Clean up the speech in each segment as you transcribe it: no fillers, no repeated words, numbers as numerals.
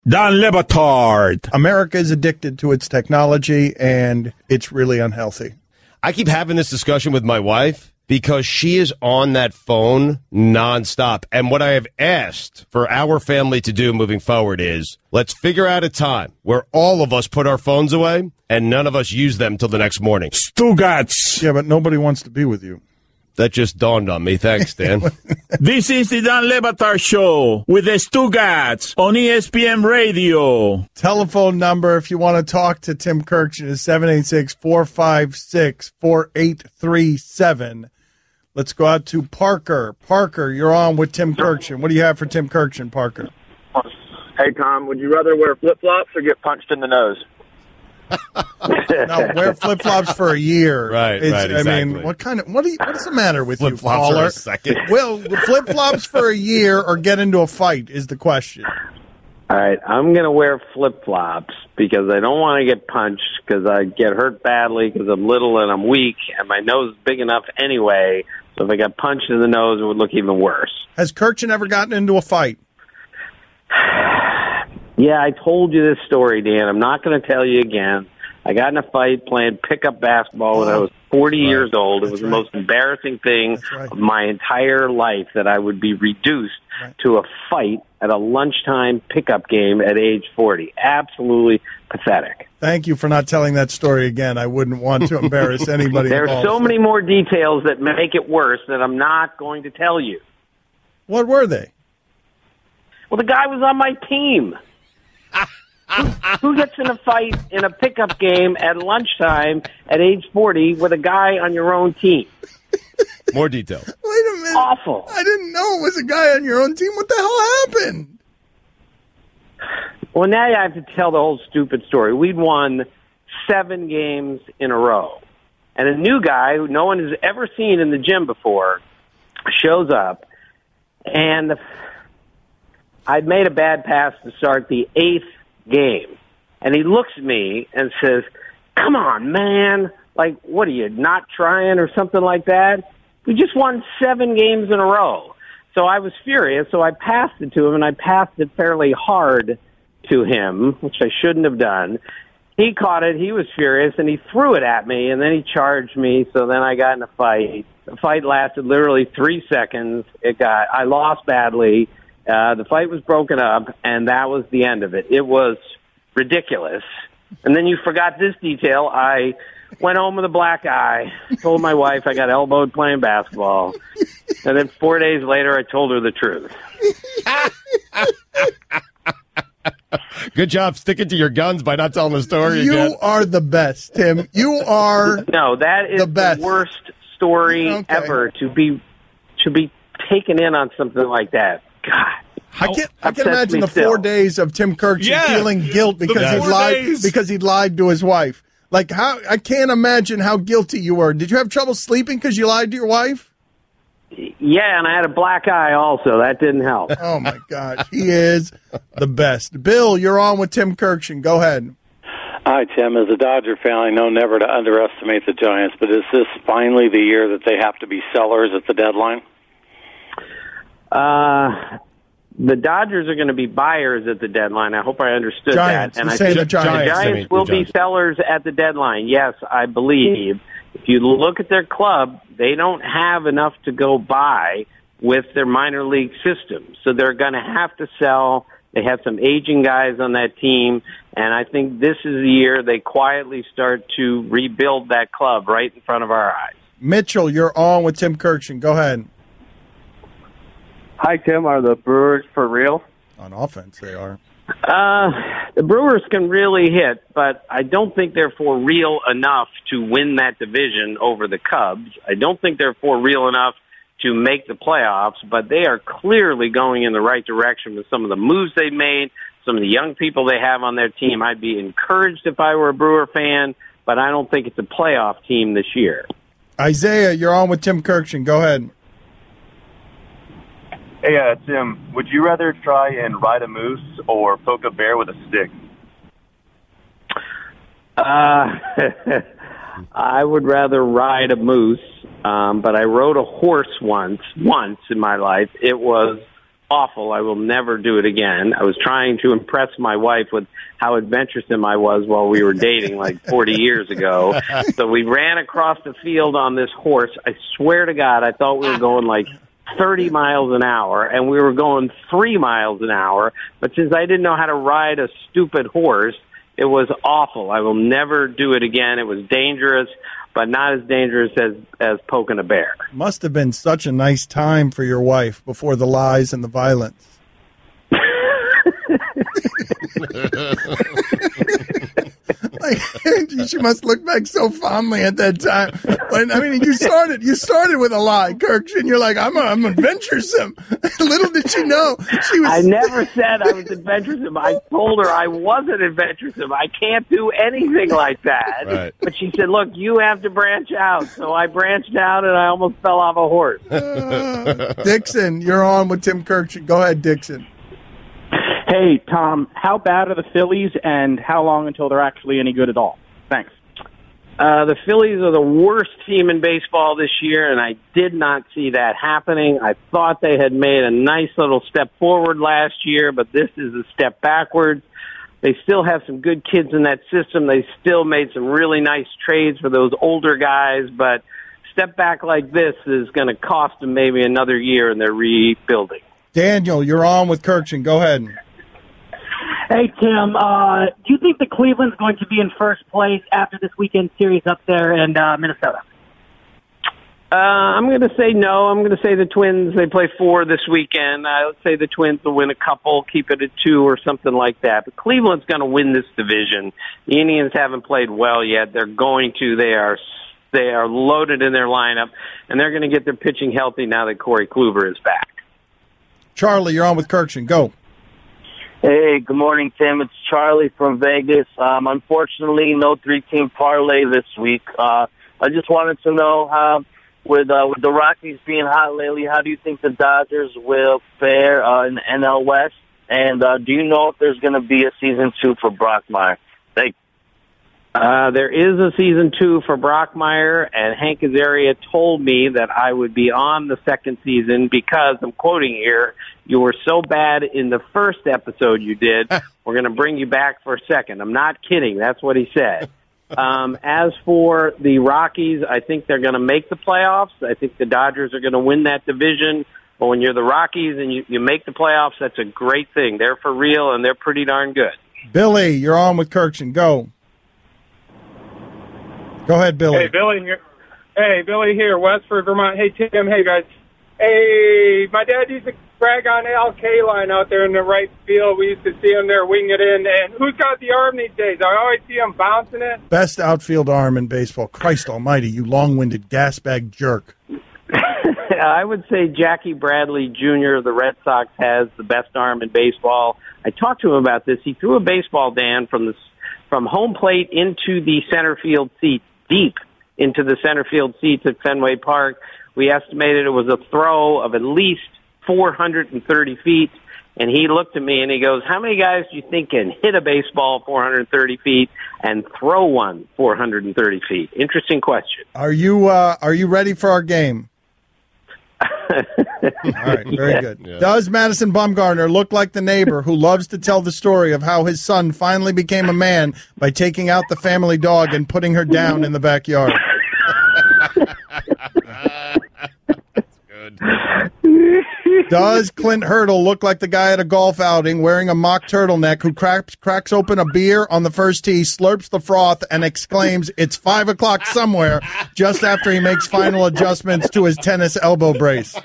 Don Le Batard. America is addicted to its technology, and it's really unhealthy. I keep having this discussion with my wife because she is on that phone nonstop. And what I have asked for our family to do moving forward is let's figure out a time where all of us put our phones away and none of us use them till the next morning. Stugotz. Yeah, but nobody wants to be with you. That just dawned on me. Thanks, Dan. This is the Don Le Batard Show with the Stugotz on ESPN Radio. Telephone number, if you want to talk to Tim Kurkjian, is 786-456-4837. Let's go out to Parker. Parker, you're on with Tim Kurkjian. What do you have for Tim Kurkjian, Parker? Hey, Tom, would you rather wear flip-flops or get punched in the nose? No, wear flip-flops for a year. Right, exactly. I mean, what is the matter with you, Flip-flops caller? for a second. Well, flip-flops for a year or get into a fight is the question. All right, I'm going to wear flip-flops because I don't want to get punched because I get hurt badly because I'm little and I'm weak and my nose is big enough anyway. So if I got punched in the nose, it would look even worse. Has Kurkjian ever gotten into a fight? Yeah, I told you this story, Dan. I'm not going to tell you again. I got in a fight playing pickup basketball when I was 40 years old. It was the most embarrassing thing of my entire life that I would be reduced to a fight at a lunchtime pickup game at age 40. Absolutely pathetic. Thank you for not telling that story again. I wouldn't want to embarrass anybody. There are so many more details that make it worse that I'm not going to tell you. What were they? Well, the guy was on my team. Who gets in a fight in a pickup game at lunchtime at age 40 with a guy on your own team? More detail. Wait a minute. Awful. I didn't know it was a guy on your own team. What the hell happened? Well, now I have to tell the whole stupid story. We'd won 7 games in a row. And a new guy who no one has ever seen in the gym before shows up. And I'd made a bad pass to start the 8th game. And he looks at me and says, "Come on, man. Like, what are you, not trying or something like that? We just won 7 games in a row." So I was furious, so I passed it to him, and I passed it fairly hard to him, which I shouldn't have done. He caught it, he was furious, and he threw it at me, and then he charged me, so then I got in a fight. The fight lasted literally 3 seconds. I lost badly. The fight was broken up, and that was the end of it. It was ridiculous. And then you forgot this detail. I went home with a black eye, told my wife I got elbowed playing basketball, and then 4 days later I told her the truth. Good job sticking to your guns by not telling the story again. You are the best, Tim. You are No, that is the worst story ever to be taken in on something like that. God. I can imagine the 4 days of Tim Kurkjian feeling guilt because he lied to his wife. Like, how I can't imagine how guilty you were. Did you have trouble sleeping because you lied to your wife? Yeah, and I had a black eye also. That didn't help. Oh, my God. He is the best. Bill, you're on with Tim Kurkjian. Go ahead. Hi, Tim. As a Dodger fan, I know never to underestimate the Giants, but is this finally the year that they have to be sellers at the deadline? The Dodgers are going to be buyers at the deadline. I hope I understood Giants. that. And I I think think the Giants will be sellers at the deadline. Yes, I believe. If you look at their club, they don't have enough to go buy with their minor league system. So they're going to have to sell. They have some aging guys on that team, and I think this is the year they quietly start to rebuild that club right in front of our eyes. Mitchell, you're on with Tim Kurkjian. Go ahead. Hi, Tim. Are the Brewers for real? On offense, they are. The Brewers can really hit, but I don't think they're for real enough to win that division over the Cubs. I don't think they're for real enough to make the playoffs, but they are clearly going in the right direction with some of the moves they've made, some of the young people they have on their team. I'd be encouraged if I were a Brewer fan, but I don't think it's a playoff team this year. Isaiah, you're on with Tim Kurkjian. Go ahead. Hey, Tim, would you rather try and ride a moose or poke a bear with a stick? I would rather ride a moose, but I rode a horse once in my life. It was awful. I will never do it again. I was trying to impress my wife with how adventuresome I was while we were dating like 40 years ago. So we ran across the field on this horse. I swear to God, I thought we were going like 30 miles an hour, and we were going 3 miles an hour. But since I didn't know how to ride a stupid horse, it was awful. I will never do it again. It was dangerous, but not as dangerous as poking a bear. Must have been such a nice time for your wife before the lies and the violence. Like, she must look back so fondly at that time. When, I mean, you started with a lie, Kurkjian. You're like, I'm adventuresome. Little did she know she was. I never said I was adventuresome. I told her I wasn't adventuresome. I can't do anything like that. Right. But she said, "Look, you have to branch out." So I branched out, and I almost fell off a horse. Dixon, you're on with Tim Kurkjian. Go ahead, Dixon. Hey, Tom, how bad are the Phillies, and how long until they're actually any good at all? Thanks. The Phillies are the worst team in baseball this year, and I did not see that happening. I thought they had made a nice little step forward last year, but this is a step backwards. They still have some good kids in that system. They still made some really nice trades for those older guys, but step back like this is going to cost them maybe another year, and they're rebuilding. Daniel, you're on with Kurkjian. Go ahead. Hey, Tim, do you think the Cleveland's going to be in first place after this weekend series up there in Minnesota? I'm going to say no. I'm going to say the Twins, they play 4 this weekend. I would say the Twins will win a couple, keep it at 2 or something like that. But Cleveland's going to win this division. The Indians haven't played well yet. They're going to. They are loaded in their lineup, and they're going to get their pitching healthy now that Corey Kluber is back. Charlie, you're on with Kurkjian. Go. Hey, good morning, Tim. It's Charlie from Vegas. Unfortunately, no 3-team parlay this week. I just wanted to know how, with the Rockies being hot lately, how do you think the Dodgers will fare in the NL West? And do you know if there's going to be a season 2 for Brockmeyer? Thanks. There is a season 2 for Brockmeyer, and Hank Azaria told me that I would be on the second season because, I'm quoting here, you were so bad in the first episode you did, we're going to bring you back for a second. I'm not kidding. That's what he said. As for the Rockies, I think they're going to make the playoffs. I think the Dodgers are going to win that division. But when you're the Rockies and you make the playoffs, that's a great thing. They're for real, and they're pretty darn good. Billy, you're on with Kurkjian. Go. Go ahead, Billy. Hey, Billy here. Hey, Billy here, Westford, Vermont. Hey, Tim. Hey, guys. Hey, my dad used to brag on Al Kaline out there in the right field. We used to see him there winging it in. And who's got the arm these days? I always see him bouncing it. Best outfield arm in baseball. Christ almighty, you long-winded gasbag jerk. I would say Jackie Bradley Jr. of the Red Sox has the best arm in baseball. I talked to him about this. He threw a baseball, Dan, from home plate into the center field seat, deep into the center field seats at Fenway Park. We estimated it was a throw of at least 430 feet. And he looked at me and he goes, how many guys do you think can hit a baseball 430 feet and throw one 430 feet? Interesting question. Are you ready for our game? All right, very good. Yeah. Does Madison Bumgarner look like the neighbor who loves to tell the story of how his son finally became a man by taking out the family dog and putting her down in the backyard? That's good. Does Clint Hurdle look like the guy at a golf outing wearing a mock turtleneck who cracks open a beer on the first tee, slurps the froth, and exclaims, "It's 5 o'clock somewhere," just after he makes final adjustments to his tennis elbow brace?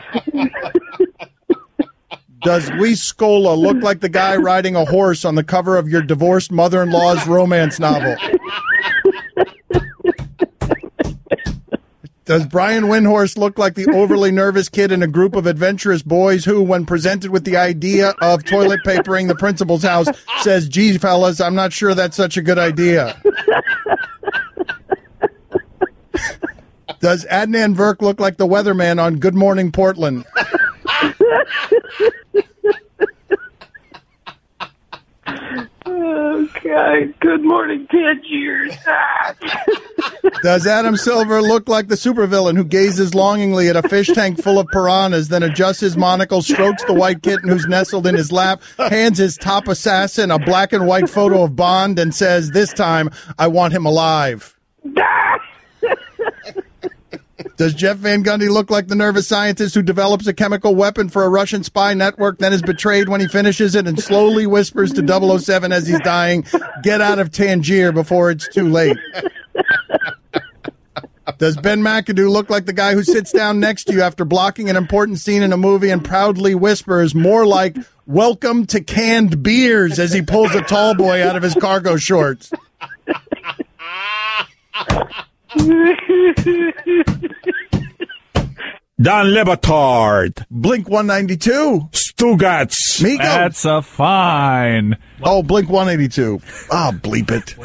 Does Luis Scola look like the guy riding a horse on the cover of your divorced mother-in-law's romance novel? Does Brian Windhorst look like the overly nervous kid in a group of adventurous boys who, when presented with the idea of toilet papering the principal's house, says, "Gee, fellas, I'm not sure that's such a good idea"? Does Adnan Virk look like the weatherman on Good Morning Portland? Oh, Good morning, Tangiers. Does Adam Silver look like the supervillain who gazes longingly at a fish tank full of piranhas, then adjusts his monocle, strokes the white kitten who's nestled in his lap, hands his top assassin a black and white photo of Bond, and says, "This time, I want him alive"? Does Jeff Van Gundy look like the nervous scientist who develops a chemical weapon for a Russian spy network, then is betrayed when he finishes it and slowly whispers to 007 as he's dying, "Get out of Tangier before it's too late"? Does Ben McAdoo look like the guy who sits down next to you after blocking an important scene in a movie and proudly whispers, more like "Welcome to canned beers" as he pulls a tall boy out of his cargo shorts? Don Le Batard. Blink 192. Stugotz. Miko. That's a fine. Oh, Blink 182. Ah, bleep it.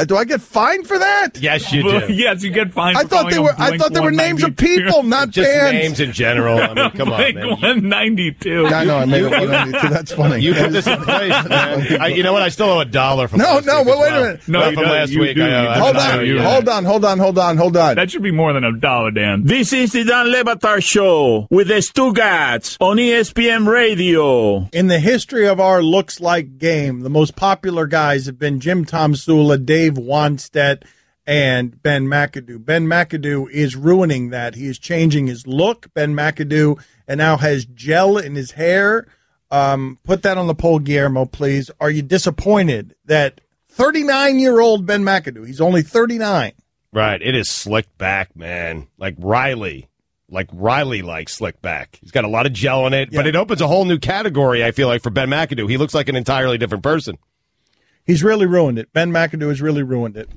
Do I get fined for that? Yes, you do. Yes, you get fined. I thought they were names of people, not just bands. Names in general. I mean, come on, man. Blink 192. I know, I made it 192. That's funny. You put this in place, man. You know what? I still owe $1 from No, but wait a minute. No, from last week. Hold on. That should be more than $1, Dan. This is the Don Le Batard Show with the Stugotz on ESPN Radio. In the history of our looks like game, the most popular guys have been Jim Tomsula, Dave Wanstedt, and Ben McAdoo. Ben McAdoo is ruining that. He is changing his look. Ben McAdoo and now has gel in his hair. Put that on the poll, Guillermo, please. Are you disappointed that 39-year-old Ben McAdoo, he's only 39. Right. It is slicked back, man. Like Riley slicked back. He's got a lot of gel in it, but it opens a whole new category, I feel like, for Ben McAdoo. He looks like an entirely different person. He's really ruined it. Ben McAdoo has really ruined it.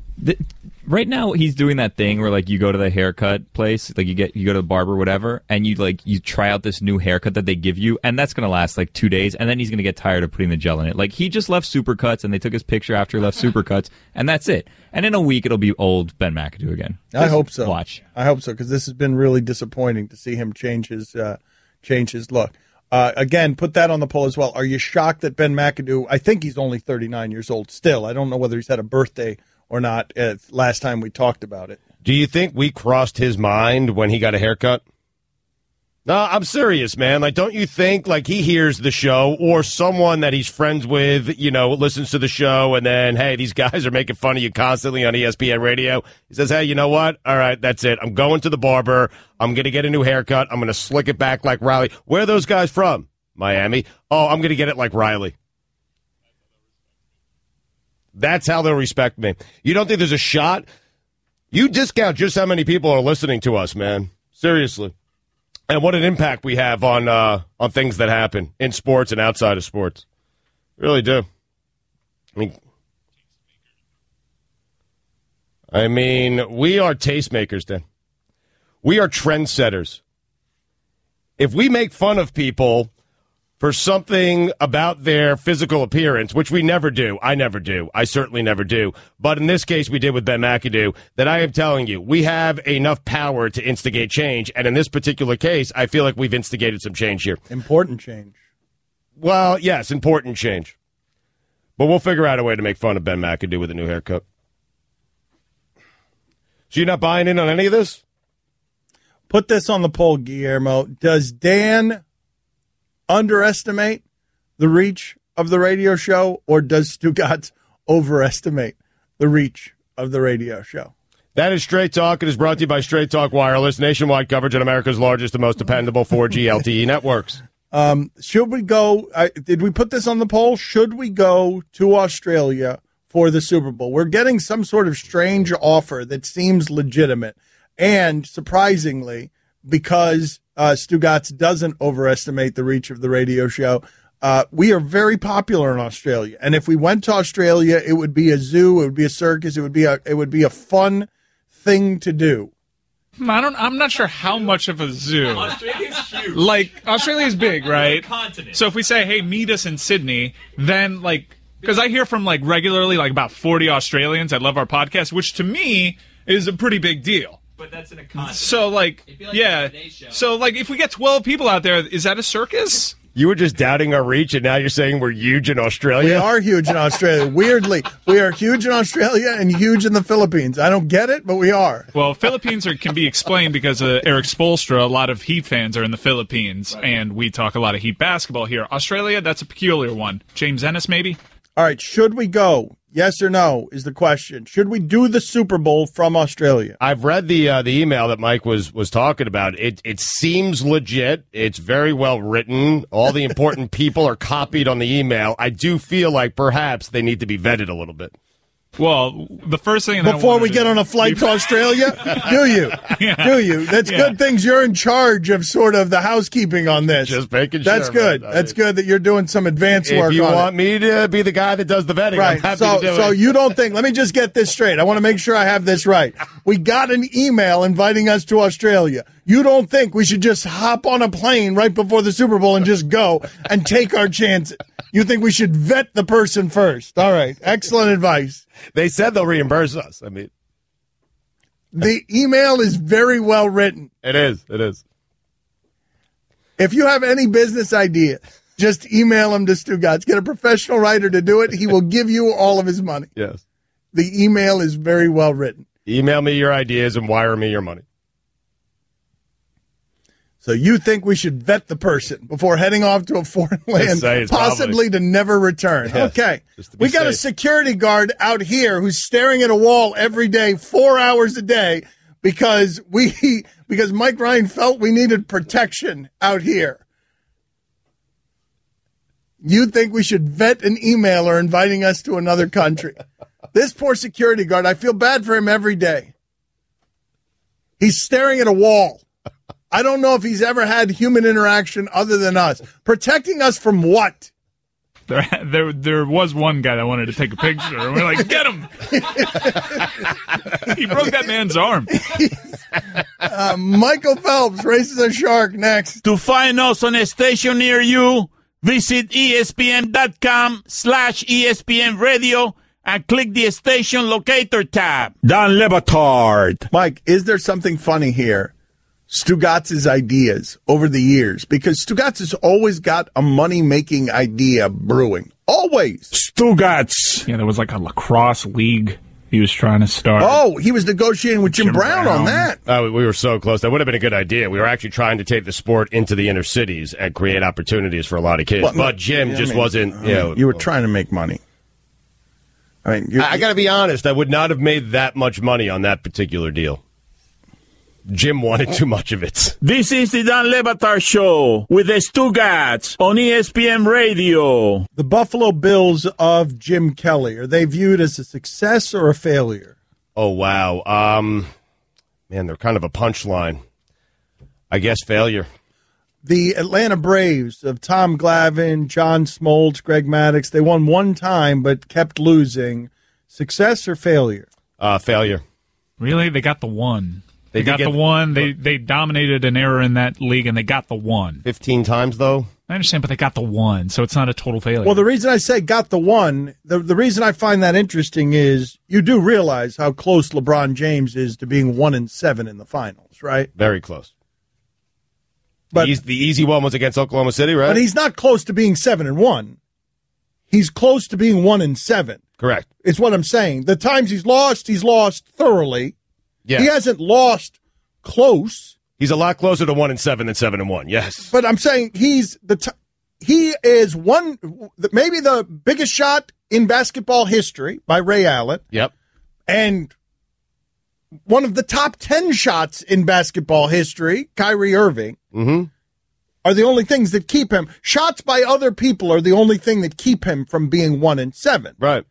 Right now, he's doing that thing where, like, you go to the haircut place, like you go to the barber, whatever, and you try out this new haircut that they give you, and that's gonna last like 2 days, and then he's gonna get tired of putting the gel in it. Like, he just left Supercuts, and they took his picture after he left Supercuts, and that's it. And in a week, it'll be old Ben McAdoo again. I hope so. Watch. I hope so, because this has been really disappointing to see him change his look. Again, put that on the poll as well. Are you shocked that Ben McAdoo, I think he's only 39 years old still. I don't know whether he's had a birthday or not last time we talked about it. Do you think we crossed his mind when he got a haircut? No, I'm serious, man. Like, don't you think, like, he hears the show or someone that he's friends with, listens to the show, and then, hey, these guys are making fun of you constantly on ESPN radio. He says, hey, you know what? All right, that's it. I'm going to the barber. I'm going to get a new haircut. I'm going to slick it back like Riley. Where are those guys from? Miami. Oh, I'm going to get it like Riley. That's how they'll respect me. You don't think there's a shot? You discount just how many people are listening to us, man. Seriously. And what an impact we have on things that happen in sports and outside of sports. Really do. I mean, we are tastemakers, Dan. We are trendsetters. If we make fun of people for something about their physical appearance, which we never do. I never do. I certainly never do. But in this case, we did with Ben McAdoo, that I am telling you, we have enough power to instigate change. And in this particular case, I feel like we've instigated some change here. Important change. Well, yes, important change. But we'll figure out a way to make fun of Ben McAdoo with a new haircut. So you're not buying in on any of this? Put this on the poll, Guillermo. Does Dan underestimate the reach of the radio show, or does Stugotz overestimate the reach of the radio show? That is Straight Talk. It is brought to you by Straight Talk Wireless, nationwide coverage on America's largest and most dependable 4G LTE networks. Should we go? Did we put this on the poll? Should we go to Australia for the Super Bowl? We're getting some sort of strange offer that seems legitimate, and surprisingly, because Stugotz doesn't overestimate the reach of the radio show, we are very popular in Australia. And if we went to Australia, it would be a zoo, it would be a circus, it would be a fun thing to do. I'm not sure how much of a zoo. Australia's huge. Like, Australia's big, right? Continent. So if we say, hey, meet us in Sydney, then, like, because I hear from, like, regularly, like, about 40 Australians that love our podcast, which to me is a pretty big deal. But that's in a continent. So, like, It'd be like yeah. a Today Show. So, like, if we get 12 people out there, is that a circus? You were just doubting our reach, and now you're saying we're huge in Australia? We are huge in Australia. Weirdly, we are huge in Australia and huge in the Philippines. I don't get it, but we are. Well, Philippines can be explained because Eric Spoelstra, a lot of Heat fans are in the Philippines, and we talk a lot of Heat basketball here. Australia, that's a peculiar one. James Ennis, maybe? All right, should we go? Yes or no is the question. Should we do the Super Bowl from Australia? I've read the email that Mike was talking about. It seems legit. It's very well written. All the important people are copied on the email. I do feel like perhaps they need to be vetted a little bit. Well, the first thing before we get on a flight to Australia, do you? Yeah. Do you? That's good things you're in charge of sort of the housekeeping on this. Just making sure. That's good. That's good that you're doing some advanced work on it. If you want me to be the guy that does the vetting, right. I'm happy to do it. So you don't think, let me just get this straight. I want to make sure I have this right. We got an email inviting us to Australia. You don't think we should just hop on a plane right before the Super Bowl and just go and take our chances? You think we should vet the person first? All right. Excellent advice. They said they'll reimburse us. I mean, the email is very well written. It is. If you have any business idea, just email him to Stugotz. Get a professional writer to do it. He will give you all of his money. Yes. The email is very well written. Email me your ideas and wire me your money. So you think we should vet the person before heading off to a foreign land, possibly to never return? Yes, okay. We got a security guard out here who's staring at a wall every day, 4 hours a day, because Mike Ryan felt we needed protection out here. You think we should vet an emailer inviting us to another country? This poor security guard, I feel bad for him every day. He's staring at a wall. I don't know if he's ever had human interaction other than us. Protecting us from what? There was one guy that wanted to take a picture, and we're like, get him! He broke that man's arm. Michael Phelps races a shark next. To find us on a station near you, visit ESPN.com/ESPN Radio and click the station locator tab. Dan Le Batard. Mike, is there something funny here? Stugotz's ideas over the years, because Stugotz has always got a money-making idea brewing. Always. Stugotz. Yeah, there was like a lacrosse league he was trying to start. Oh, he was negotiating with Jim Brown on that. Oh, we were so close. That would have been a good idea. We were actually trying to take the sport into the inner cities and create opportunities for a lot of kids. But Jim wasn't, you were trying to make money. I mean, I got to be honest, I would not have made that much money on that particular deal. Jim wanted too much of it. This is the Dan Le Batard Show with the Stugotz on ESPN Radio. The Buffalo Bills of Jim Kelly, are they viewed as a success or a failure? Oh, wow. Man, they're kind of a punchline. I guess failure. The Atlanta Braves of Tom Glavine, John Smoltz, Greg Maddux, they won one time but kept losing. Success or failure? Failure. Really? They got the one. They got the one. They dominated an era in that league, and they got the one. 15 times, though? I understand, but they got the one, so it's not a total failure. Well, the reason I say got the one, the reason I find that interesting is you do realize how close LeBron James is to being 1-7 in the finals, right? Very close. But the easy one was against Oklahoma City, right? But he's not close to being 7-1. He's close to being 1-7. Correct. It's what I'm saying. The times he's lost thoroughly. Yeah. He hasn't lost close. He's a lot closer to 1-7 than 7-1. Yes. But I'm saying he is maybe the biggest shot in basketball history by Ray Allen. Yep. And one of the top 10 shots in basketball history, Kyrie Irving, are the only things that keep him. Shots by other people are the only thing that keep him from being 1-7. Right.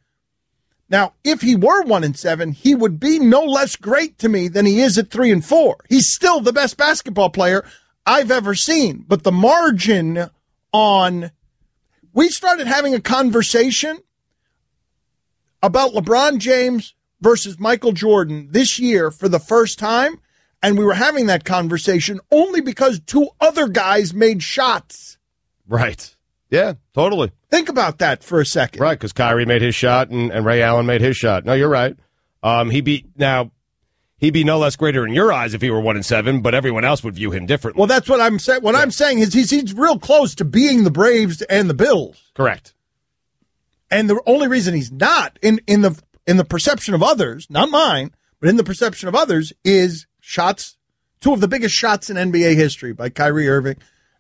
Now, if he were 1-7, he would be no less great to me than he is at 3-4. He's still the best basketball player I've ever seen. But the margin on, we started having a conversation about LeBron James versus Michael Jordan this year for the first time. And we were having that conversation only because two other guys made shots. Right. Yeah, totally. Think about that for a second. Right, because Kyrie made his shot and Ray Allen made his shot. No, you're right. He he'd be no less greater in your eyes if he were 1-7, but everyone else would view him differently. Well, that's what I'm saying. What I'm saying is he's real close to being the Braves and the Bills. Correct. And the only reason he's not in the perception of others, not mine, but in the perception of others, is two of the biggest shots in NBA history by Kyrie Irving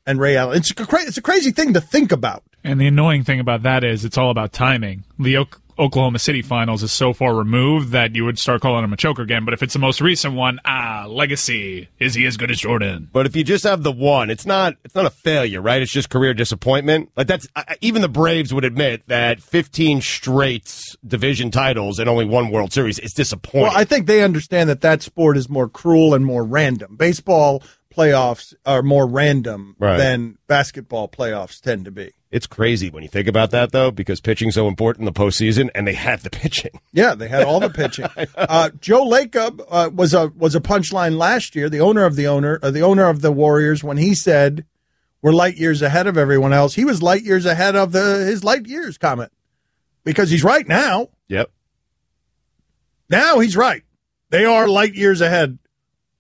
and Ray Allen. It's a crazy thing to think about. And the annoying thing about that is it's all about timing. The Oklahoma City finals is so far removed that you would start calling him a choker again. But if it's the most recent one, legacy. Is he as good as Jordan? But if you just have the one, it's not a failure, right? It's just career disappointment. Like that's even the Braves would admit that 15 straight division titles and only one World Series is disappointing. Well, I think they understand that sport is more cruel and more random. Baseball playoffs are more random than basketball playoffs tend to be. It's crazy when you think about that, though, because pitching's so important in the postseason, and they had the pitching. Yeah, they had all the pitching. Joe Lacob was a punchline last year. The owner of the Warriors, when he said we're light years ahead of everyone else, he was light years ahead of his light years comment because he's right now. Yep. Now he's right. They are light years ahead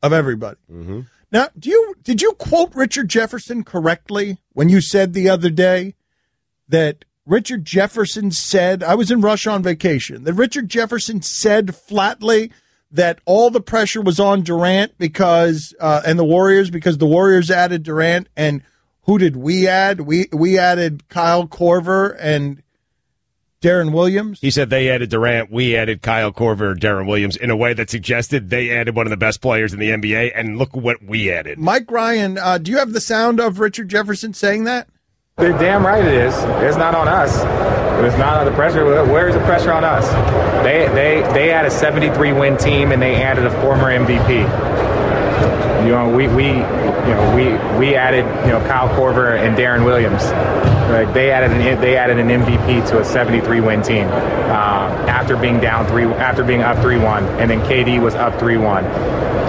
of everybody. Mm-hmm. Now, did you quote Richard Jefferson correctly when you said the other day that Richard Jefferson said, I was in Russia on vacation, that Richard Jefferson said flatly that all the pressure was on Durant and the Warriors because the Warriors added Durant, and who did we add? We added Kyle Korver and Darren Williams? He said they added Durant, we added Kyle Korver, Darren Williams, in a way that suggested they added one of the best players in the NBA, and look what we added. Mike Ryan, do you have the sound of Richard Jefferson saying that? They're damn right it is. It's not on us. It's not on the pressure. Where's the pressure on us? They had a 73-win team, and they added a former MVP. We added Kyle Korver and Darren Williams. They added an MVP to a 73-win team after being up 3-1, and then KD was up 3-1.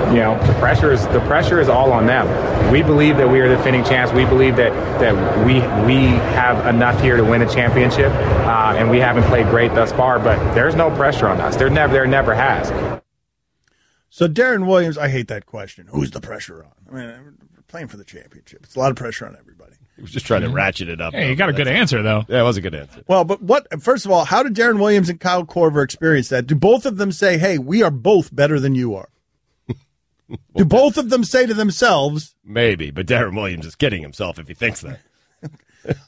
The pressure is all on them. We believe that we are the defending champs. We believe that we have enough here to win a championship, and we haven't played great thus far. But there's no pressure on us. There never has. So Darren Williams, I hate that question. Who's the pressure on? I mean, we're playing for the championship. It's a lot of pressure on everybody. He was just trying to ratchet it up. Hey, you got a good answer, though. Yeah, it was a good answer. Well, but first of all, how did Darren Williams and Kyle Korver experience that? Do both of them say, hey, we are both better than you are? Do both of them say to themselves? Maybe, but Darren Williams is kidding himself if he thinks that.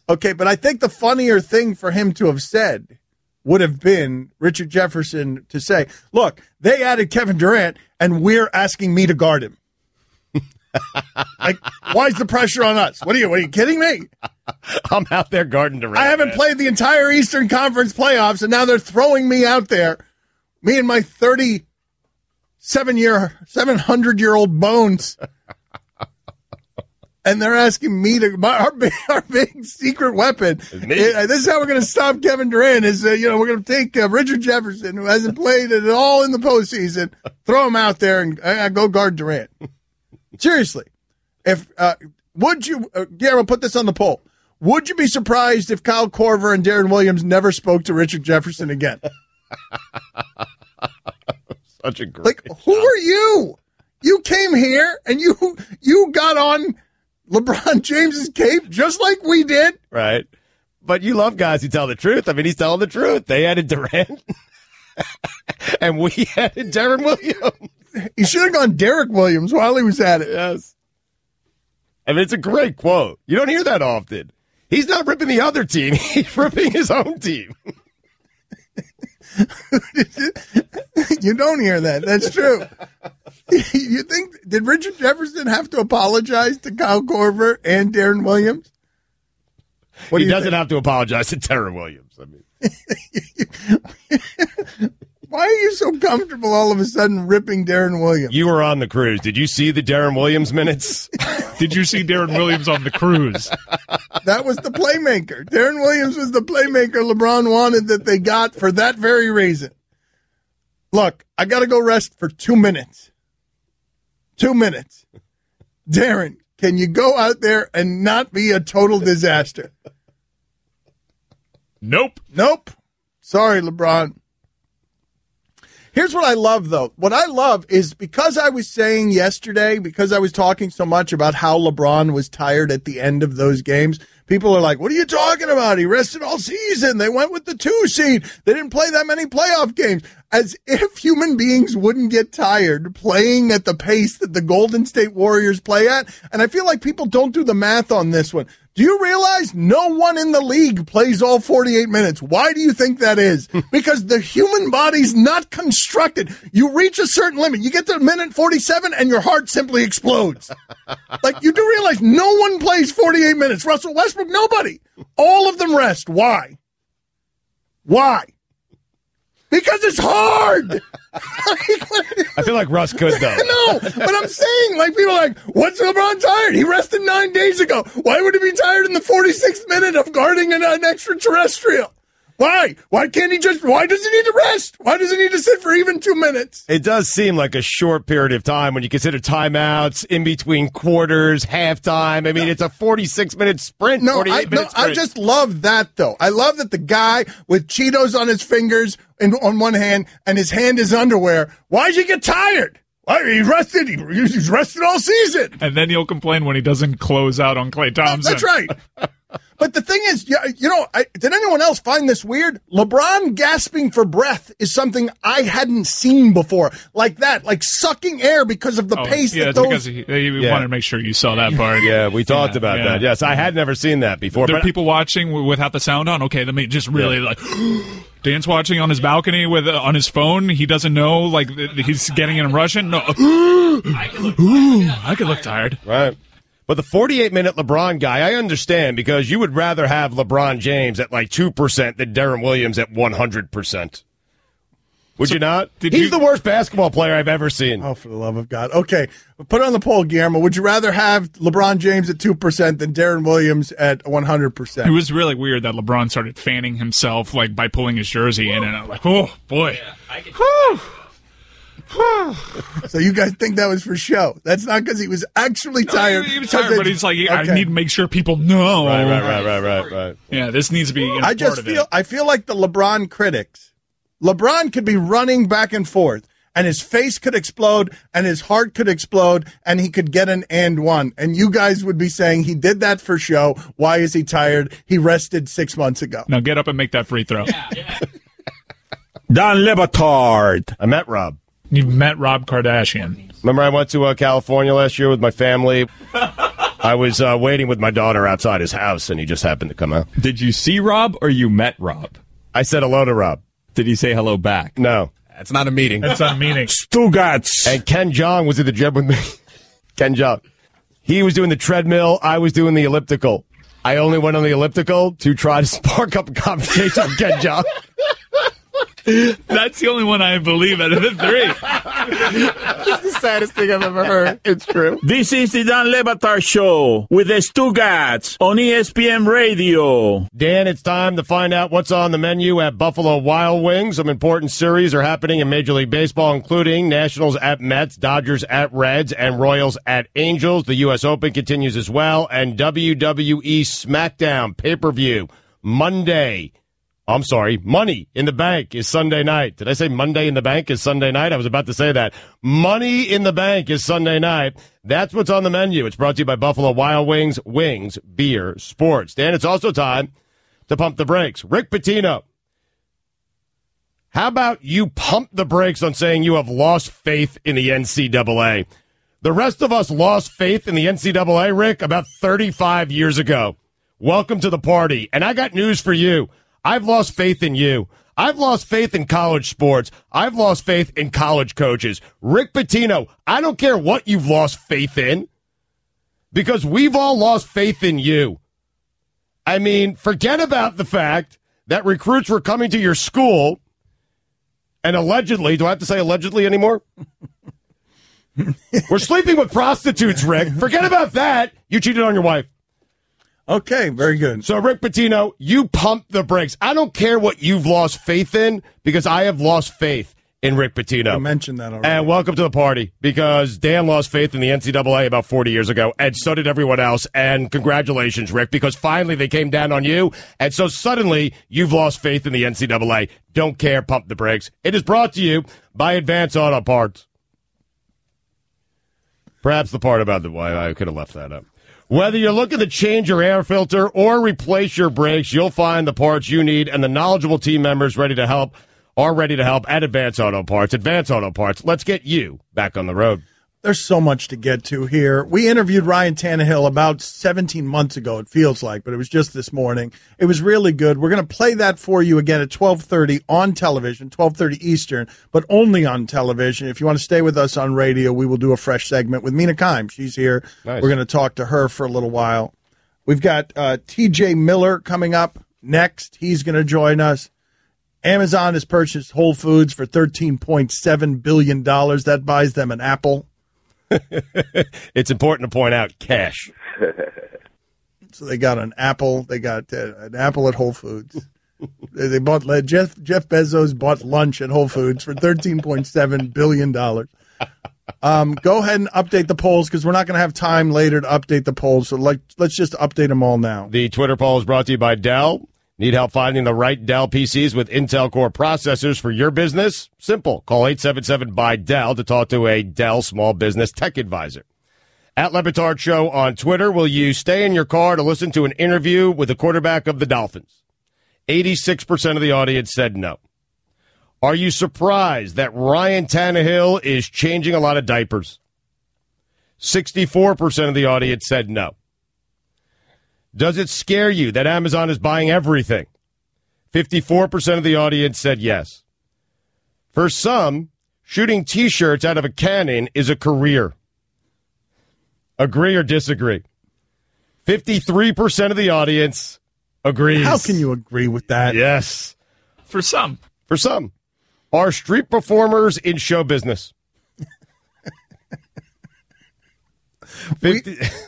Okay, but I think the funnier thing for him to have said would have been Richard Jefferson to say, look, they added Kevin Durant, and we're asking me to guard him. Like, why is the pressure on us? What are you kidding me? I'm out there guarding Durant. I haven't played the entire Eastern Conference playoffs, and now they're throwing me out there, me and my 700-year-old bones. And they're asking me to our big secret weapon. This is how we're going to stop Kevin Durant. We're going to take Richard Jefferson, who hasn't played at all in the postseason, throw him out there and go guard Durant. Seriously, would you, Guillermo, put this on the poll? Would you be surprised if Kyle Korver and Darren Williams never spoke to Richard Jefferson again? Such a great job. Who are you? You came here and you got on LeBron James's cape just like we did. Right. But you love guys who tell the truth. I mean, he's telling the truth. They added Durant, and we added Darren Williams. He should have gone Derek Williams while he was at it. Yes. I mean, it's a great quote. You don't hear that often. He's not ripping the other team. He's ripping his own team. You don't hear that. That's true. You think, did Richard Jefferson have to apologize to Kyle Korver and Darren Williams? He doesn't have to apologize to Darren Williams. I mean, why are you so comfortable all of a sudden ripping Darren Williams? You were on the cruise. Did you see the Darren Williams minutes? Did you see Darren Williams on the cruise? That was the playmaker. Darren Williams was the playmaker LeBron wanted that they got for that very reason. Look, I got to go rest for 2 minutes. 2 minutes. Darren, can you go out there and not be a total disaster? Nope. Sorry, LeBron. Here's what I love, though. What I love is because I was saying yesterday, because I was talking so much about how LeBron was tired at the end of those games, people are like, what are you talking about? He rested all season. They went with the 2 seed. They didn't play that many playoff games. As if human beings wouldn't get tired playing at the pace that the Golden State Warriors play at. And I feel like people don't do the math on this one. Do you realize no one in the league plays all 48 minutes? Why do you think that is? Because the human body's not constructed. You reach a certain limit. You get to minute 47 and your heart simply explodes. Like, you do realize no one plays 48 minutes. Russell Westbrook, nobody. All of them rest. Why? Why? Because it's hard. I feel like Russ could, though. No, but I'm saying, like, people are like, what's LeBron tired? He rested 9 days ago. Why would he be tired in the 46th minute of guarding an extraterrestrial? Why? Why does he need to rest? Why does he need to sit for even 2 minutes? It does seem like a short period of time when you consider timeouts, in between quarters, halftime. I mean, it's a 46-minute sprint, 48-minute sprint. I just love that, though. I love that the guy with Cheetos on his fingers on one hand and his hand is underwear. Why'd you get tired? Why? He rested. He's rested all season. And then he'll complain when he doesn't close out on Klay Thompson. That's right. But the thing is, did anyone else find this weird? LeBron gasping for breath is something I hadn't seen before. Like that, like sucking air because of the pace. Yeah, because he wanted to make sure you saw that part. Yeah, we talked about that. Yes, I had never seen that before. There are people watching without the sound on. Okay, let me just really like... Dan's watching on his balcony on his phone. He doesn't know, like, he's getting in Russian. No. I could look tired. Right. But the 48-minute LeBron guy, I understand, because you would rather have LeBron James at like 2% than Deron Williams at 100%. Would you not? He's the worst basketball player I've ever seen. Oh, for the love of God. Okay, put on the poll, Guillermo. Would you rather have LeBron James at 2% than Deron Williams at 100%? It was really weird that LeBron started fanning himself like by pulling his jersey in, and I'm like, oh, boy. Yeah, So you guys think that was for show? That's not because he was actually tired. He was tired, but he's like, I need to make sure people know. Right. Yeah, this needs to be. I feel like the LeBron critics. LeBron could be running back and forth, and his face could explode, and his heart could explode, and he could get an and one. And you guys would be saying he did that for show. Why is he tired? He rested 6 months ago. Now get up and make that free throw. Yeah. Don Le Batard. I met Rob. You've met Rob Kardashian. Remember I went to California last year with my family? I was waiting with my daughter outside his house, and he just happened to come out. Did you see Rob or you met Rob? I said hello to Rob. Did he say hello back? No. That's not a meeting. That's not a meeting. Stugotz. And Ken Jeong was at the gym with me. Ken Jeong. He was doing the treadmill. I was doing the elliptical. I only went on the elliptical to try to spark up a conversation with Ken Jeong. That's the only one I believe out of the three. It's the saddest thing I've ever heard. It's true. This is the Dan Le Batard Show with the Stugotz on ESPN Radio. Dan, it's time to find out what's on the menu at Buffalo Wild Wings. Some important series are happening in Major League Baseball, including Nationals at Mets, Dodgers at Reds, and Royals at Angels. The U.S. Open continues as well, and WWE SmackDown pay-per-view Money in the Bank is Sunday night. Did I say Monday in the Bank is Sunday night? I was about to say that. Money in the Bank is Sunday night. That's what's on the menu. It's brought to you by Buffalo Wild Wings, Wings, Beer, Sports. Dan, it's also time to pump the brakes. Rick Pitino, how about you pump the brakes on saying you have lost faith in the NCAA? The rest of us lost faith in the NCAA, Rick, about 35 years ago. Welcome to the party. And I got news for you. I've lost faith in you. I've lost faith in college sports. I've lost faith in college coaches. Rick Pitino, I don't care what you've lost faith in, because we've all lost faith in you. I mean, forget about the fact that recruits were coming to your school and allegedly, do I have to say allegedly anymore? We're sleeping with prostitutes, Rick. Forget about that. You cheated on your wife. Okay, very good. So, Rick Pitino, you pump the brakes. I don't care what you've lost faith in, because I have lost faith in Rick Pitino. I mentioned that already. And welcome to the party, because Dan lost faith in the NCAA about 40 years ago, and so did everyone else. And congratulations, Rick, because finally they came down on you, and so suddenly you've lost faith in the NCAA. Don't care, pump the brakes. It is brought to you by Advance Auto Parts. Perhaps the part about the why I could have left that up. Whether you're looking to change your air filter or replace your brakes, you'll find the parts you need and the knowledgeable team members ready to help at Advance Auto Parts. Advance Auto Parts, let's get you back on the road. There's so much to get to here. We interviewed Ryan Tannehill about 17 months ago, it feels like, but it was just this morning. It was really good. We're going to play that for you again at 12:30 on television, 12:30 Eastern, but only on television. If you want to stay with us on radio, we will do a fresh segment with Mina Kimes. She's here. Nice. We're going to talk to her for a little while. We've got TJ Miller coming up next. He's going to join us. Amazon has purchased Whole Foods for $13.7 billion. That buys them an Apple. It's important to point out cash. So they got an Apple. They got an Apple at Whole Foods. They bought Jeff Bezos bought lunch at Whole Foods for $13.7 billion. Go ahead and update the polls, because we're not going to have time later to update the polls. So let's just update them all now. The Twitter poll is brought to you by Dell. Need help finding the right Dell PCs with Intel Core processors for your business? Simple. Call 877-BUY-DELL to talk to a Dell small business tech advisor. At Le Batard Show on Twitter, will you stay in your car to listen to an interview with the quarterback of the Dolphins? 86% of the audience said no. Are you surprised that Ryan Tannehill is changing a lot of diapers? 64% of the audience said no. Does it scare you that Amazon is buying everything? 54% of the audience said yes. For some, shooting T-shirts out of a cannon is a career. Agree or disagree? 53% of the audience agrees. How can you agree with that? Yes. For some. For some. Are street performers in show business?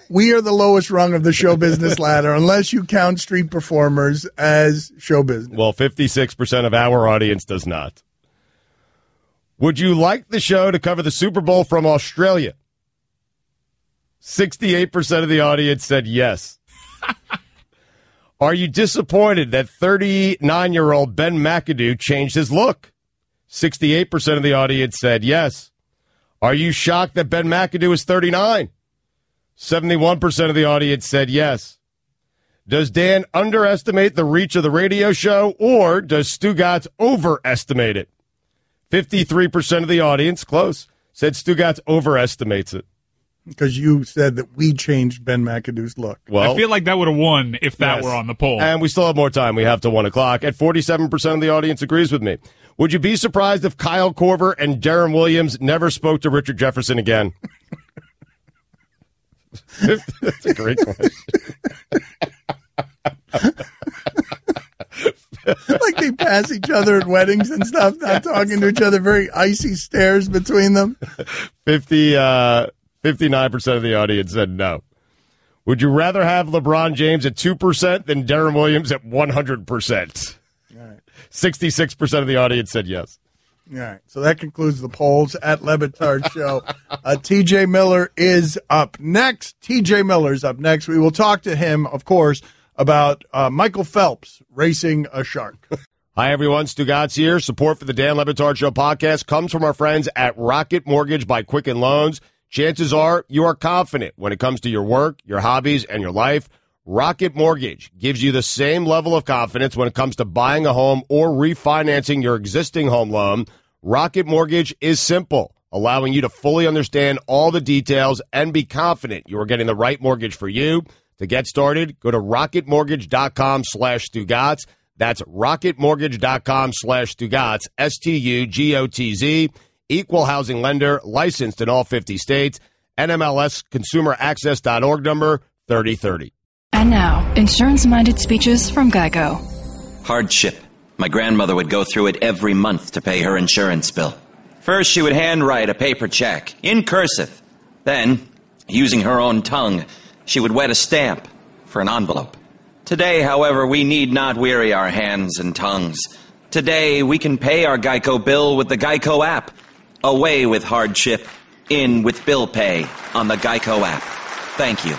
We are the lowest rung of the show business ladder, unless you count street performers as show business. Well, 56% of our audience does not. Would you like the show to cover the Super Bowl from Australia? 68% of the audience said yes. Are you disappointed that 39-year-old Ben McAdoo changed his look? 68% of the audience said yes. Are you shocked that Ben McAdoo is 39? 71% of the audience said yes. Does Dan underestimate the reach of the radio show, or does Stugotz overestimate it? 53% of the audience, close, said Stugotz overestimates it. Because you said that we changed Ben McAdoo's look. Well, I feel like that would have won if that were on the poll. And we still have more time. We have till 1 o'clock. At 47% of the audience agrees with me. Would you be surprised if Kyle Korver and Darren Williams never spoke to Richard Jefferson again? That's a great question. Like they pass each other at weddings and stuff, not talking to each other, very icy stares between them. 59% of the audience said no. Would you rather have LeBron James at 2% than Darren Williams at 100%? All right. 66% of the audience said yes. All right, so that concludes the polls at Le Batard Show. TJ Miller is up next. TJ Miller's up next. We will talk to him, of course, about Michael Phelps racing a shark. Hi, everyone. Stugotz here. Support for the Dan Le Batard Show podcast comes from our friends at Rocket Mortgage by Quicken Loans. Chances are you are confident when it comes to your work, your hobbies, and your life. Rocket Mortgage gives you the same level of confidence when it comes to buying a home or refinancing your existing home loan. Rocket Mortgage is simple, allowing you to fully understand all the details and be confident you are getting the right mortgage for you. To get started, go to rocketmortgage.com/Stugotz. That's rocketmortgage.com/Stugotz, STUGOTZ. Equal housing lender, licensed in all 50 states. NMLS consumeraccess.org number 3030. And now, insurance-minded speeches from GEICO. Hardship. My grandmother would go through it every month to pay her insurance bill. First, she would handwrite a paper check in cursive. Then, using her own tongue, she would wet a stamp for an envelope. Today, however, we need not weary our hands and tongues. Today, we can pay our Geico bill with the Geico app. Away with hardship. In with bill pay on the Geico app. Thank you.